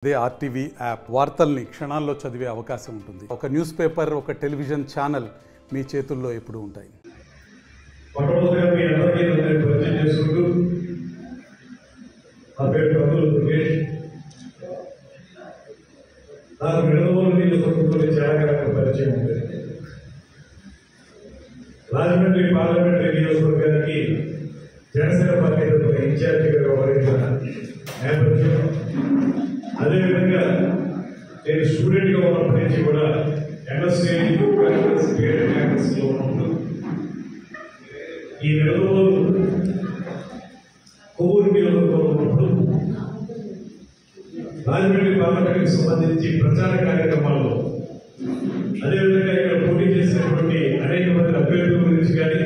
అదే RTV app వార్తల్ని క్షణాల్లో చదివే అవకాశం ఉంటుంది. ఒక న్యూస్ పేపర్, ఒక టెలివిజన్ ఛానల్ మీ చేతుల్లో ఎప్పుడూ ఉంటాయి. మొట్టమొదటిగా మీ అందరికీ నేను పరిచయం చేసుకుంటూ నా పేరు కబులు దుర్గేష్. నాకు నిడదవోలు నియోజకవర్గంలో చాలా కాలం పరిచయం ఉంది. రాజమండ్రి పార్లమెంటరీ నియోజకవర్గానికి జనసేన పార్టీ ఇన్ఛార్జిగా వ్యవహరించిన నేపథ్యం, అదేవిధంగా నేను స్టూడెంట్గా ఉన్నప్పటి నుంచి కూడా ఎంఎస్సీ క్యాంపస్లో ఉన్నప్పుడు ఈ నిడదవోలు కొవ్వూరు నియోజకవర్గంలో ఉన్నప్పుడు రాజమండ్రి పార్లమెంట్కి సంబంధించి ప్రచార కార్యక్రమాల్లో, అదేవిధంగా ఇక్కడ పోటీ చేసినటువంటి అనేక మంది అభ్యర్థుల గురించి కానీ,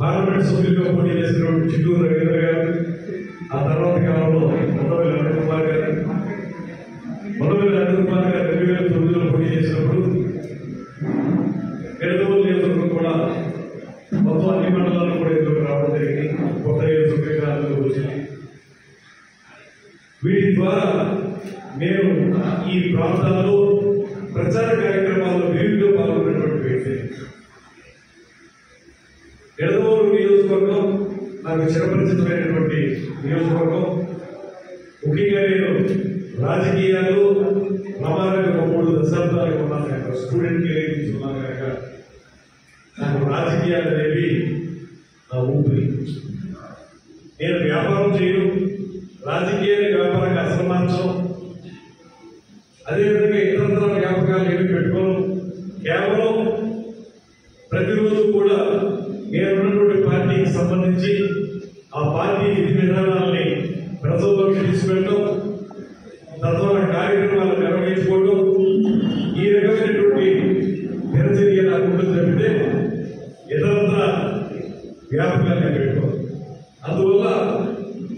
పార్లమెంట్ సభ్యులుగా పోటీ చేసినటువంటి చిత్తూరు రవీంద్ర గారు, ఆ తర్వాత కాలంలో మొదటి అనిల్ కుమార్ గారు 2009లో పోటీ చేసినప్పుడు నిడదవోలు నియోజకవర్గం కూడా మొత్తం అన్ని మండలాల్లో కూడా ఎదురు రావడం జరిగింది. కొత్త నియోజకవర్గాలు వచ్చింది. వీటి ద్వారా నేను ఈ ప్రాంతాల్లో ప్రచార కార్యక్రమాల్లో విరివిగా పాల్గొన్నటువంటి వ్యక్తి. నిడదవోలు నియోజకవర్గం నాకు చిరపరిచితమైనటువంటి నియోజకవర్గం. ముఖ్యంగా నేను రాజకీయాలు ప్రమాణంగా 3 దశాబ్దాలకు ఉన్నాను కనుక, స్టూడెంట్కి నేర్పించుకున్నాను కనుక నాకు రాజకీయాలు అనేవి నా ఊపిరి. నేను వ్యాపారం చేయను, రాజకీయాన్ని వ్యాపారంగా అసమాంచం, అదేవిధంగా ఇతర వ్యాపకాలు ఏమి పెట్టుకోను. కేవలం ప్రతిరోజు కూడా నేనున్నటువంటి పార్టీకి సంబంధించి ఆ పార్టీ విధి విధానాలని ప్రజల్లోకి తీసుకెళ్ళడం, తద్వారా కార్యక్రమాలు నిర్వహించుకోవడం, ఈ రకమైనటువంటి దినచర్య నాకు ఉంటుంది తప్పితే ఇతరత్ర వ్యాపకాన్ని పెట్టుకోను. అందువల్ల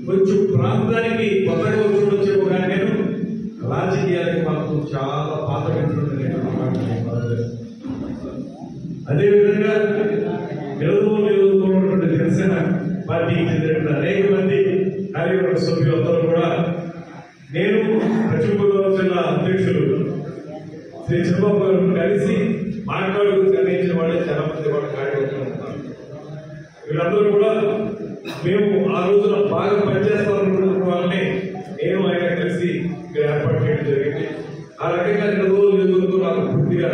కొంచెం ప్రాంతానికి కొత్తగా వచ్చేమో కానీ నేను రాజకీయాలకు మాకు చాలా పాత మిత్రుడు. అదేవిధంగా నిడదవోలు నియోజకవర్గంలో ఉన్నటువంటి జనసేన పార్టీకి చెందిన అనేక మంది కార్యవర్గ సభ్యులందరూ కూడా నేను పశ్చిమ గోదావరి జిల్లా అధ్యక్షులు శ్రీ చంద్రబాబు గారు కలిసి మాట్లాడుతూ నిర్ణయించిన వాళ్ళే చాలా మంది వాళ్ళ కార్యవర్గం ఉంటారు. వీళ్ళందరూ కూడా మేము ఆ రోజున బాగా పనిచేస్తామనుకున్న వాళ్ళని నేను ఆయన కలిసి ఇక్కడ ఏర్పాటు చేయడం జరిగింది. ఆ రకంగా నిడదవోలు నియోజకవర్గం నాకు పూర్తిగా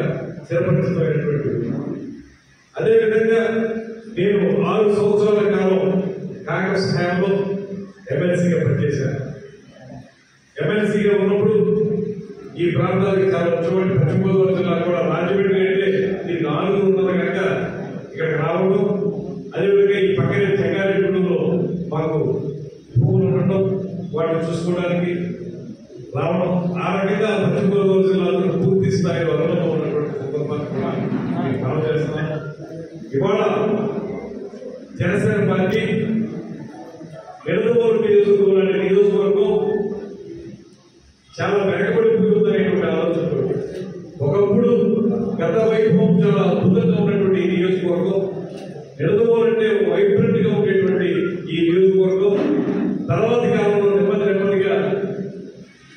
చిరపరిచితమైనటువంటి. అదేవిధంగా నేను 6 సంవత్సరాల కాలం కాంగ్రెస్ హయాంలో ఎమ్మెల్సీగా పనిచేశాను. ఎమ్మెల్సీగా ఉన్నప్పుడు ఈ ప్రాంతానికి చాలా ముఖ్యమైన పశ్చిమ గోదావరి జిల్లా కూడా రాజమండ్రి అంటే ఈ 4 ఉన్నది కనుక ఇక్కడికి రావడం, అదేవిధంగా ఈ పక్కనే చెంగారెడ్డిలో మాకు భూములు ఉండటం, వాటిని చూసుకోవడానికి రావడం, ఆ రకంగా పశ్చిమ గోదావరి జిల్లాలో పూర్తి స్థాయిలో అనుభవం ఉన్నటువంటి కుటుంబాన్ని కూడా మనం చేస్తున్నాం. ఇవాళ జనసేన పార్టీ నిడదవోలు నియోజకవర్గం చాలా వెనకబడిపోతుందనేటువంటి ఆలోచనతో, ఒకప్పుడు గత వైభవం చాలా అద్భుతంగా ఉన్నటువంటి ఈ నియోజకవర్గం, నిడదవోలు అంటే వైబ్రెంట్ గా ఉండేటువంటి ఈ నియోజకవర్గం తర్వాతి కాలంలో నెమ్మదిగా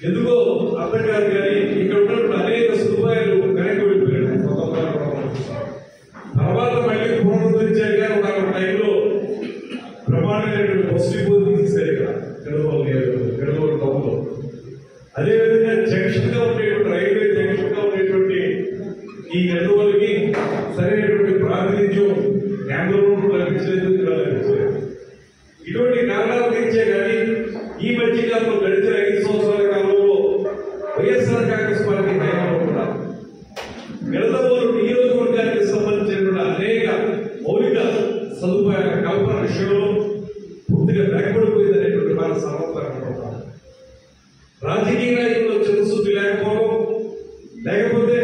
ఎందుకో అర్థం కాదు కానీ ఇక్కడ ఉన్నటువంటి అనేక సదుపాయాలు వెనకబడిపోయారు. తర్వాత మళ్ళీ పునరుద్ధరించారు కానీ ఒక టైంలో ప్రమాణమైనటువంటి బస్సు డిపో తీసేశారు ఇక్కడ నిడదవోలు టౌన్లో. అదేవిధంగా జంక్షన్ గా ఉండేటువంటి రైల్వే జంక్షన్ గా ఉండేటువంటి ఈ నిడదవోలుకి సరైనటువంటి ప్రాతినిధ్యం కేంద్రంలో లభించలేదు, లభించలేదు. ఇటువంటి కారణాలు గురించే కానీ ఈ మధ్య కాలంలో గడిచిన 5 సంవత్సరాల కాలంలో వైఎస్ఆర్ కాంగ్రెస్ పార్టీ హయాంలో కూడా నిడదవోలు నియోజకవర్గానికి సంబంధించిన అనేక మౌలిక సదుపాయాల కల్పన విషయంలో పూర్తిగా వెనకబడిపోయింది అనేటువంటి మన సమర్థన. రాజకీయ నాయకుల్లో చిత్తశుద్ధి లేకపోవడం, లేకపోతే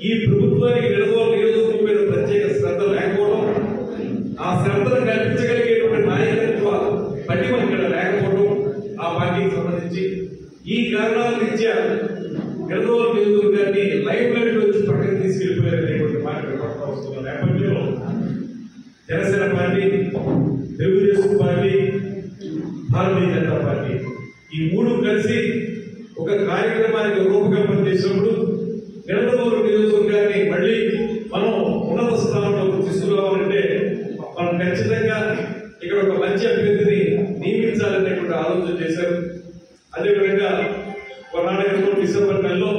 ఈ ప్రభుత్వానికి నిడదవోలు నియోజకవర్గం మీద ప్రత్యేక శ్రద్ధ లేకపోవడం, ఆ శ్రద్ధను కల్పించగలిగేటువంటి నాయకత్వ పటిమ ఇక్కడ లేకపోవడం, ఆ పార్టీకి సంబంధించి ఈ కారణాల రీత్యా నిడదవోలు నియోజకవర్గాన్ని లైఫ్ లైన్ వచ్చి పక్కన తీసుకెళ్లిపోయారనేటువంటి మాట వస్తున్న నేపథ్యంలో Janasena party, Telugu Desam party, Bharatiya Janata party ఈ 3 కలిసి ఒక కార్యక్రమానికి రూపకల్పన చేసినప్పుడు నిడదవోలు నియోజకవర్గాన్ని మళ్ళీ మనం ఉన్నత స్థానంలో తీసుకురావాలంటే మనం ఖచ్చితంగా ఇక్కడ ఒక మంచి అభ్యర్థిని నియమించాలనేటువంటి ఆలోచన చేశారు. అదేవిధంగా కొన్నాళ్ళ డిసెంబర్ నెలలో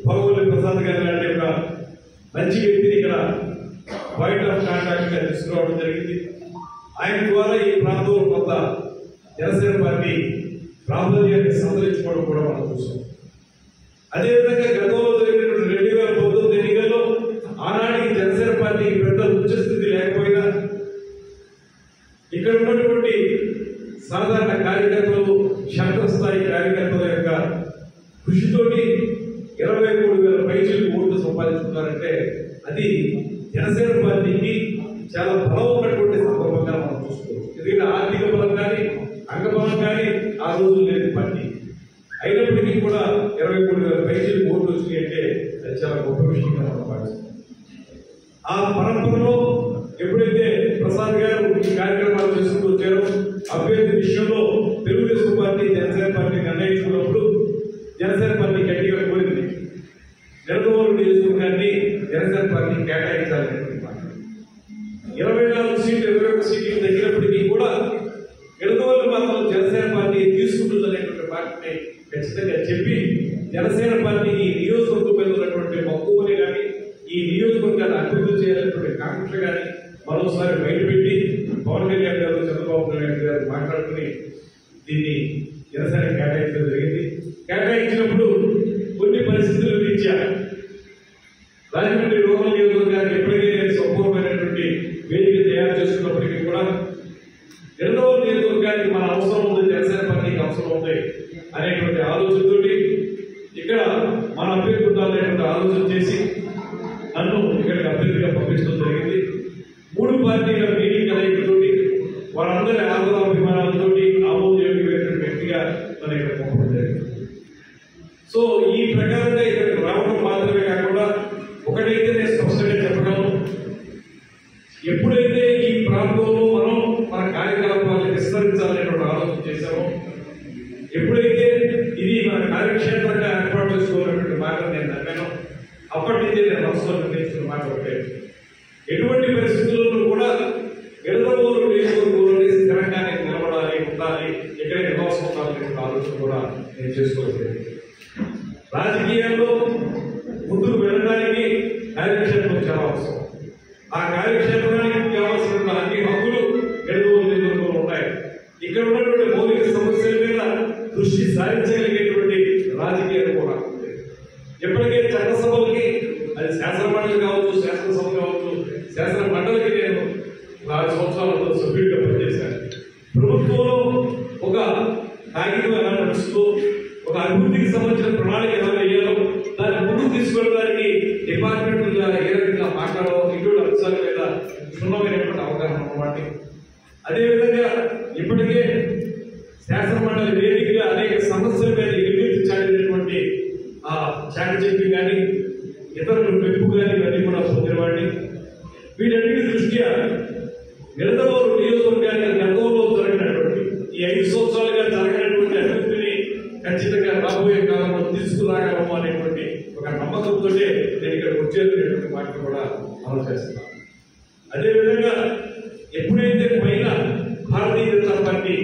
భగవల్లి ప్రసాద్ గారు లాంటి ఒక మంచి వ్యక్తిని ఇక్కడ పాయింట్ ఆఫ్ కాంటాక్ట్ గా తీసుకురావడం జరిగింది. ఆయన ద్వారా ఈ ప్రాంతంలో కొంత జనసేన పార్టీ ప్రాబల్యాన్ని సంతరించుకోవడం కూడా మనం చూసాం. అదేవిధంగా గతంలో జరిగినటువంటి 2019 ఎన్నికల్లో ఆనాటికి జనసేన పార్టీకి పెద్ద ఉచ్చస్థితి లేకపోయినా ఇక్కడ ఉన్నటువంటి సాధారణ కార్యకర్తలు, క్షేత్రస్థాయి కార్యకర్తల యొక్క కృషితోటి 23,000 పైచీలకు ఓట్లు సంపాదించుకున్నారంటే అది జనసేన పార్టీకి చాలా బలం ఉన్నటువంటి సందర్భంగా మనం చూసుకోవాలి. ఎందుకంటే ఆర్థిక బలం కానీ అంగబలం కానీ ఆ రోజు లేని పార్టీ అయినప్పటికీ కూడా 23,000 పైచీలకు ఓట్లు వచ్చినాయి అంటే అది చాలా గొప్ప విషయంగా మనం భావిస్తాం. ఆ పరంపరలో ఎప్పుడైతే ప్రసాద్ గారు ఈ కార్యక్రమాలు చేసుకుంటూ వచ్చారో అభ్యర్థి విషయంలో తెలుగుదేశం పార్టీ జనసేన పార్టీ నిర్ణయించుకున్నప్పుడు జనసేన పార్టీ గట్టిగా కోరింది నిడదవోలు నియోజకవర్గాన్ని జనసేన పార్టీ కేటాయించాలని. 24 సీట్లు 21 సీట్లు తగ్గినప్పటికీ కూడా నిడదవోలు మాత్రం జనసేన పార్టీ తీసుకుంటుందనేటువంటి పార్టీని ఖచ్చితంగా చెప్పి జనసేన పార్టీకి ఈ నియోజకవర్గం మీద ఉన్నటువంటి మక్కువని కానీ ఈ నియోజకవర్గాన్ని అభివృద్ధి చేయాలనేటువంటి కాంక్ష కానీ మరోసారి బయటపెట్టి పవన్ కళ్యాణ్ గారు, చంద్రబాబు నాయుడు గారు మాట్లాడుకుని దీన్ని జనసేన కేటాయించడం జరిగింది. కేటాయించినప్పుడు కొన్ని పరిస్థితులు రీత్యా రాజమండ్రి రూరల్ నియోజకవర్గానికి ఎప్పటికీ నేను సంపూర్ణమైనటువంటి వేదిక తయారు చేసుకున్నప్పటికీ కూడా నిడదవోలు నియోజకవర్గానికి మన అవసరం ఉంది, జనసేన పార్టీకి అవసరం ఉంది అనేటువంటి ఆలోచనతోటి ఇక్కడ మన అభ్యర్థి ఉండాలనేటువంటి ఆలోచన చేసి నన్ను ఇక్కడికి అభ్యర్థిగా పంపించడం జరిగింది. 3 పార్టీల మీటింగ్ కలయికతోటి వారందరి ఆదరాభిమానాలతో ఆమోదయోగ్యమైనటువంటి వ్యక్తిగా మన ఇక్కడ పంపడం జరిగింది. సో ఈ ప్రకారంగా ఇక్కడికి రావడం మాత్రమే కాకుండా ఒకటైతే నేను స్పష్టంగా చెప్పగలను, ఎప్పుడైతే ఈ ప్రాంతంలో మనం మన కార్యకలాపాలను విస్తరించాలనేటువంటి ఆలోచన చేశామో, ఎప్పుడైతే ఇది మన కార్యక్షేత్రంగా ఏర్పాటు చేసుకోవాలనేటువంటి మాట నేను నమ్మాను, అప్పటి నుంచే నేను మనసులో నిర్ణయించుకున్న మాట ఒకటే, ఎటువంటి పరిస్థితుల్లో కూడా నిడదవోలు నియోజకవర్గంలోనే స్థిరంగానే నిలబడాలి, ఉండాలి, ఎక్కడే నివాసం ఉండాలనే ఆలోచన కూడా నేను చేసుకోలేదు. రాజకీయాల్లో ముందుకు వెళ్ళడానికి కార్యక్షేత్రం చాలా అవసరం. ఆ కార్యక్షేత్రానికి కావాల్సిన అన్ని హక్కులు నిడదవోలు నియోజకవర్గంలో ఉన్నాయి. ఇక్కడ ఉన్నటువంటి మౌలిక సమస్యల మీద దృష్టి సారించగలిగేటువంటి రాజకీయాలు కూడా ఎప్పటికే చట్టసభలకి, అది శాసన మండలి కావచ్చు, శాసనసభ కావచ్చు, శాసన మండలికి నేను 4 సంవత్సరాలతో సభ్యుడిగా పనిచేశాను. ప్రభుత్వంలో ఒక కాగితం ఎలా నడుస్తూ ఒక అభివృద్ధికి సంబంధించిన ప్రణాళిక ఎలా వేయాలో దాన్ని ముందుకు తీసుకెళ్ళడానికి డిపార్ట్మెంట్ ఏ రకంగా మాట్లాడాలో ఇటువంటి అంశాల మీద క్షుణ్ణమైనటువంటి అవగాహన అన్నమాట. అదేవిధంగా ఇప్పటికే శాసన మండలి వేదికగా అనేక సమస్యల మీద ఎదుర్కొంటున్నటువంటి ఆ చాకచక్యం కానీ ఇతరులు పెంపు కానీ ఇవన్నీ కూడా పొందినవాడిని. వీటన్నిటి దృష్ట్యా నిడదవోలు నియోజకవర్గానికి గతంలో జరిగినటువంటి ఈ 5 సంవత్సరాలుగా జరగనటువంటి అభివృద్ధిని ఖచ్చితంగా రాబోయే కాలంలో తీసుకురాగలము అనేటువంటి ఒక నమ్మకంతో నేను ఇక్కడికి వచ్చేటువంటి మాటలు కూడా అమలు చేస్తున్నాను. అదేవిధంగా ఎప్పుడైతే పైన భారతీయ జనతా పార్టీ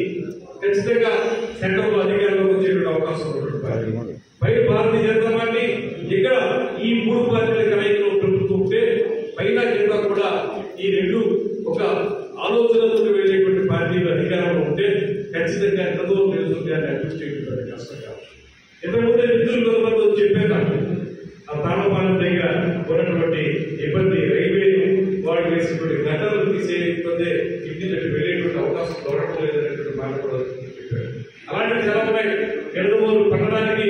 ఖచ్చితంగా సెంటర్లో అధికారంలోకి వచ్చేటువంటి అవకాశం ఉన్నటువంటి పార్టీ, పైన భారతీయ జనతా పార్టీ ఇక్కడ ఈ 3 పార్టీల కలయికలో ప్రభుత్వం ఉంటే పైన కింద కూడా ఈ 2 ఒక ఆలోచనతో వెళ్ళేటువంటి పార్టీలు అధికారంలో ఉంటే ఖచ్చితంగా నిడదవోలు నియోజకవర్గాన్ని అభివృద్ధి చేయడం కష్టం కాదు. ఇంతకుముందే మిత్రులు కొంతమంది చెప్పారు, ఆ తాళపాలెం దగ్గర ఉన్నటువంటి ఇబ్బంది, రైల్వే వాళ్ళు వేసినటువంటి గంటలు తీసేయకపోతే ఇంటికి వెళ్ళేటువంటి అవకాశం దొరకడం లేదనేటువంటి మాట కూడా చెప్పారు. అలాంటివి చాలా ఉన్నాయి. నిడదవోలు పట్టణానికి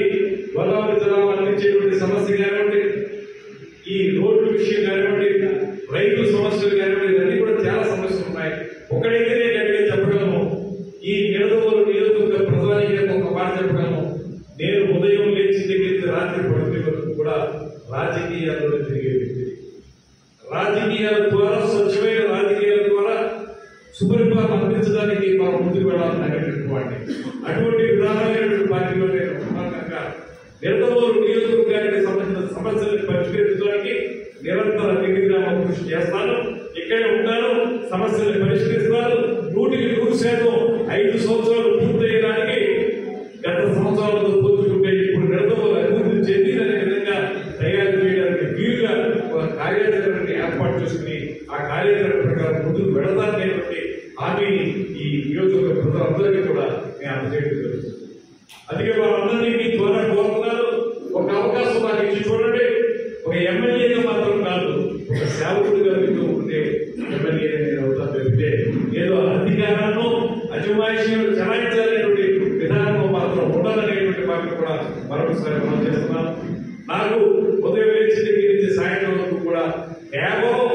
గోదావరి జలాలు అందించేటువంటి సమస్య కానివ్వండి, ఈ రోడ్ల విషయం కానివ్వండి, రైతుల సమస్యలు కానివ్వండి, ఇవన్నీ కూడా చాలా సమస్యలు ఉన్నాయి. ఒకటైతే నేను గట్టిగా చెప్పగలను, ఈ నిడదవోలు నియోజకవర్గ ప్రధానికి ఒక మాట చెప్పగలను, నేను ఉదయం లేచి దగ్గర రాత్రి పడుకునే వరకు కూడా రాజకీయాల్లో తిరిగే వ్యక్తి. రాజకీయాల ద్వారా, స్వచ్ఛమైన రాజకీయాల ద్వారా సుపరిపాలన అందించడానికి మనం ముందుకు వెళ్ళాలని అనేటువంటి వాడిని. అటువంటి విధానమైనటువంటి పార్టీలో నేను ఉన్నాను కనుక నిడదవోలు నియోజకవర్గానికి సంబంధించిన సమస్యలను పరిష్కరించడానికి నిరంతర నిర్విరామ కృషి చేస్తాను. ఇక్కడే ఉంటాను, సమస్యలను పరిష్కరిస్తాను. 100% 5 సంవత్సరాలు పూర్తయ్యడానికి గత సంవత్సరాలతో పోల్చుకుంటే ఇప్పుడు నిడదవోలు అభివృద్ధి చెందిదనే విధంగా తయారు చేయడానికి వీలుగా ఒక కార్యాచరణని ఏర్పాటు చేసుకుని ఆ కార్యాచరణ ప్రకారం ముందుకు వెళతాననేటువంటి హామీని ఈ నియోజకవర్గ ప్రజలందరికీ కూడా నేను అందజేయడం జరుగుతుంది. అందుకే వాళ్ళందరినీ మీ ద్వారా కోరుతున్నారు, ఒక అవకాశం నాకు ఇచ్చి చూడండి. ఒక ఎమ్మెల్యేగా మాత్రం కాదు, ఒక సేవకుడిగా మీతో ఉండే ఎమ్మెల్యే నేను అవుతాను తప్పితే ఏదో అధికారాన్ని అజమాయిషీలు చలాయించాలనేటువంటి విధానంలో మాత్రం ఉండాలనేటువంటి మాటలు కూడా మరొకసారి మనం చేస్తున్నాం. నాకు ఉదయం లేచి దగ్గర నుంచి సాయంత్రం వరకు కూడా కేవలం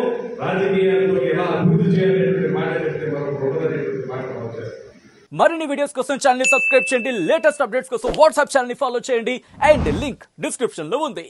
రాజకీయాల్లో ఎలా అభివృద్ధి చేయాలనేటువంటి మాట చెప్తే మరొక ఉండదనేటువంటి మాట మనం చేస్తాం. మరిన్ని వీడియోస్ కోసం ఛానల్ ని సబ్స్క్రైబ్ చేయండి. లేటెస్ట్ అప్డేట్స్ కోసం వాట్సాప్ ఛానల్ ని ఫాలో చేయండి. అండ్ లింక్ డిస్క్రిప్షన్ లో ఉంది.